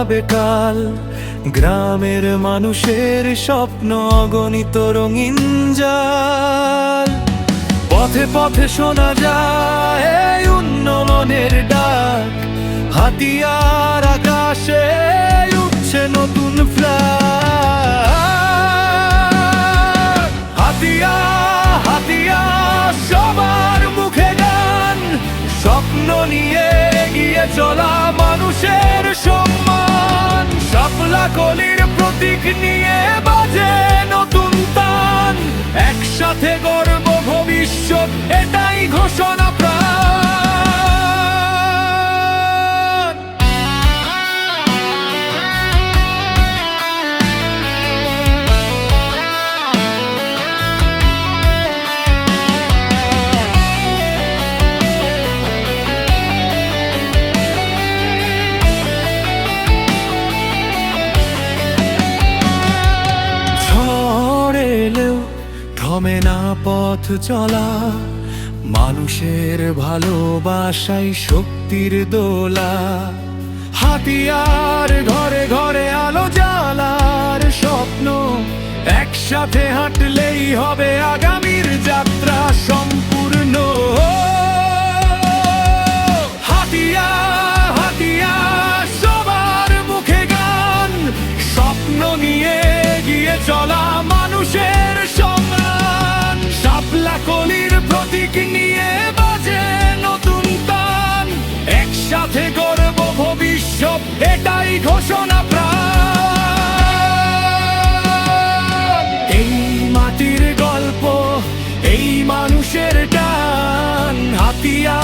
হবে কাল। গ্রামের মানুষের স্বপ্ন অগণিত রঙিন জাল। পথে পথে শোনা যায় এই উন্নয়নের ডাক। হাতিয়ার আকাশে উঠছে নতুন ফ্ল্যাগ। হাতিয়া হাতিয়া সবার মুখে গান। স্বপ্ন নিয়ে এগিয়ে চলা মানুষের সম্মান। শাপলা কলির প্রতীক নিয়ে বাজে নতুন তান। একসাথে গর্ব ভবিষ্যৎ, এটাই ঘোষণা প্রাণ। ঝড় এলেও থমে না পথ চলা। মানুষের ভালোবাসাই শক্তির দোলা। হাতিয়ার ঘরে ঘরে আলো জ্বালার স্বপ্ন। একসাথে হাঁটলেই হবে আগামীর যাত্রা সম্পূর্ণ। হাতিয়া হাতিয়া সবার মুখে গান। স্বপ্ন নিয়ে এগিয়ে চলা মানুষের সংগ্রাম। শাপলা কলির প্রতীক নিয়ে বাজে নতুন তান। একসাথে গর্ব ভবিষ্যৎ, এটাই ঘোষণা প্রাণ। এই মাটির গল্প, এই মানুষের গান। হাতিয়া